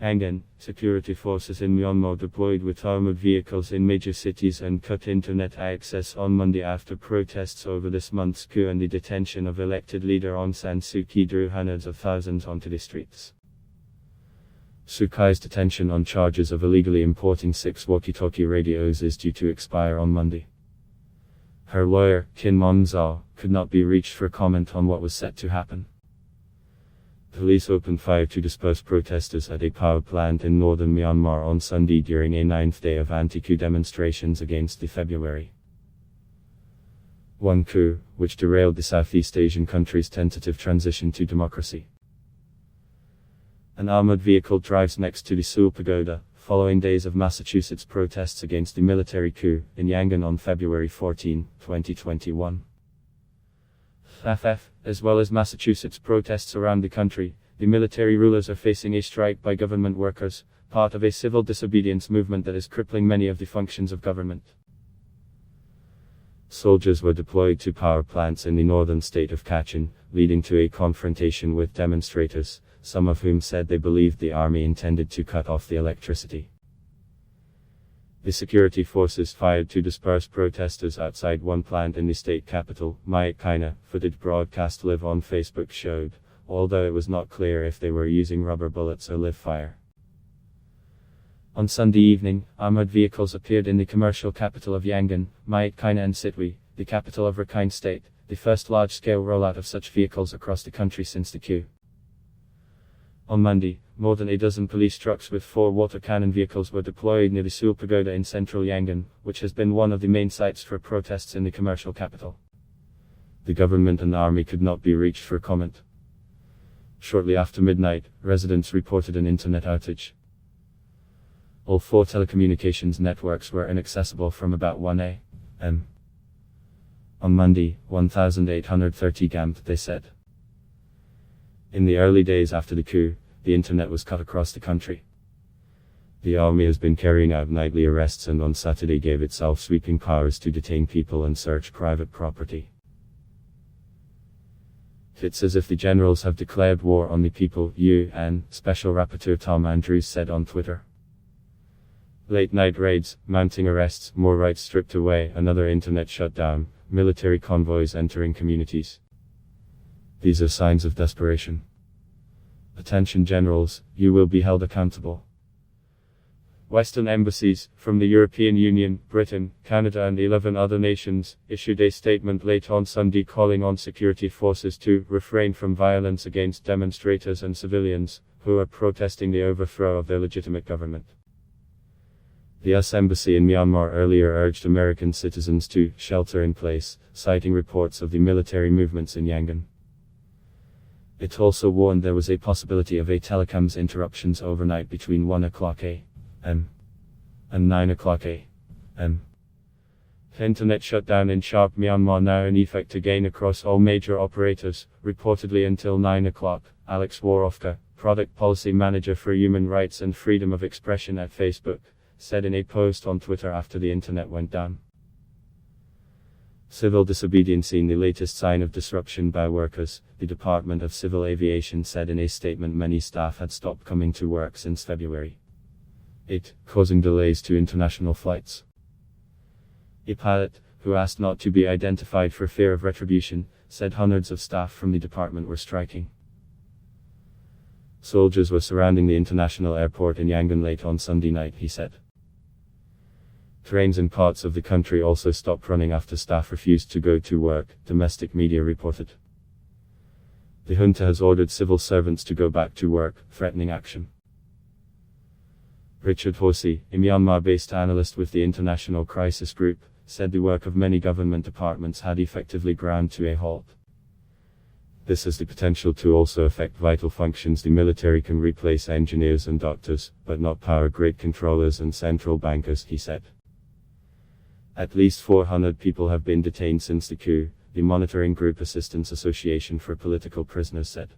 YANGON, security forces in Myanmar deployed with armored vehicles in major cities and cut internet access on Monday after protests over this month's coup and the detention of elected leader Aung San Suu Kyi drew hundreds of thousands onto the streets. Suu Kyi's detention on charges of illegally importing 6 walkie-talkie radios is due to expire on Monday. Her lawyer, Kim Mong-zao, could not be reached for comment on what was set to happen. Police opened fire to disperse protesters at a power plant in northern Myanmar on Sunday during a 9th day of anti-coup demonstrations against the February 1 coup, which derailed the Southeast Asian country's tentative transition to democracy. An armored vehicle drives next to the Seoul Pagoda, following days of Massachusetts protests against the military coup in Yangon on February 14, 2021. As well as Massachusetts protests around the country, the military rulers are facing a strike by government workers, part of a civil disobedience movement that is crippling many of the functions of government. Soldiers were deployed to power plants in the northern state of Kachin, leading to a confrontation with demonstrators, some of whom said they believed the army intended to cut off the electricity. The security forces fired to disperse protesters outside one plant in the state capital, Myanmar, footage broadcast live on Facebook showed, although it was not clear if they were using rubber bullets or live fire. On Sunday evening, armored vehicles appeared in the commercial capital of Yangon, Myanmar and Sitwe, the capital of Rakhine State, the first large-scale rollout of such vehicles across the country since the coup. On Monday, more than a dozen police trucks with 4 water cannon vehicles were deployed near the Seoul Pagoda in central Yangon, which has been one of the main sites for protests in the commercial capital. The government and army could not be reached for comment. Shortly after midnight, residents reported an internet outage. All 4 telecommunications networks were inaccessible from about 1 a.m. on Monday, 1830 GMT, they said. In the early days after the coup, the internet was cut across the country. The army has been carrying out nightly arrests and on Saturday gave itself sweeping powers to detain people and search private property. It's as if the generals have declared war on the people, UN Special Rapporteur Tom Andrews said on Twitter. Late night raids, mounting arrests, more rights stripped away, another internet shutdown, military convoys entering communities. These are signs of desperation. Attention generals, you will be held accountable. Western embassies, from the European Union, Britain, Canada and 11 other nations, issued a statement late on Sunday calling on security forces to refrain from violence against demonstrators and civilians, who are protesting the overthrow of their legitimate government. The US Embassy in Myanmar earlier urged American citizens to shelter in place, citing reports of the military movements in Yangon. It also warned there was a possibility of a telecoms interruptions overnight between 1 o'clock a.m. and 9 o'clock a.m. Internet shutdown in sharp Myanmar now in effect again across all major operators, reportedly until 9 o'clock, Alex Warofka, Product Policy Manager for Human Rights and Freedom of Expression at Facebook, said in a post on Twitter after the internet went down. Civil disobedience seen the latest sign of disruption by workers, the Department of Civil Aviation said in a statement many staff had stopped coming to work since February 8, causing delays to international flights. A pilot, who asked not to be identified for fear of retribution, said hundreds of staff from the department were striking. Soldiers were surrounding the international airport in Yangon late on Sunday night, he said. Trains in parts of the country also stopped running after staff refused to go to work, domestic media reported. The junta has ordered civil servants to go back to work, threatening action. Richard Horsey, a Myanmar-based analyst with the International Crisis Group, said the work of many government departments had effectively ground to a halt. This has the potential to also affect vital functions. The military can replace engineers and doctors, but not power grid controllers and central bankers, he said. At least 400 people have been detained since the coup, the Monitoring Group Assistance Association for Political Prisoners said.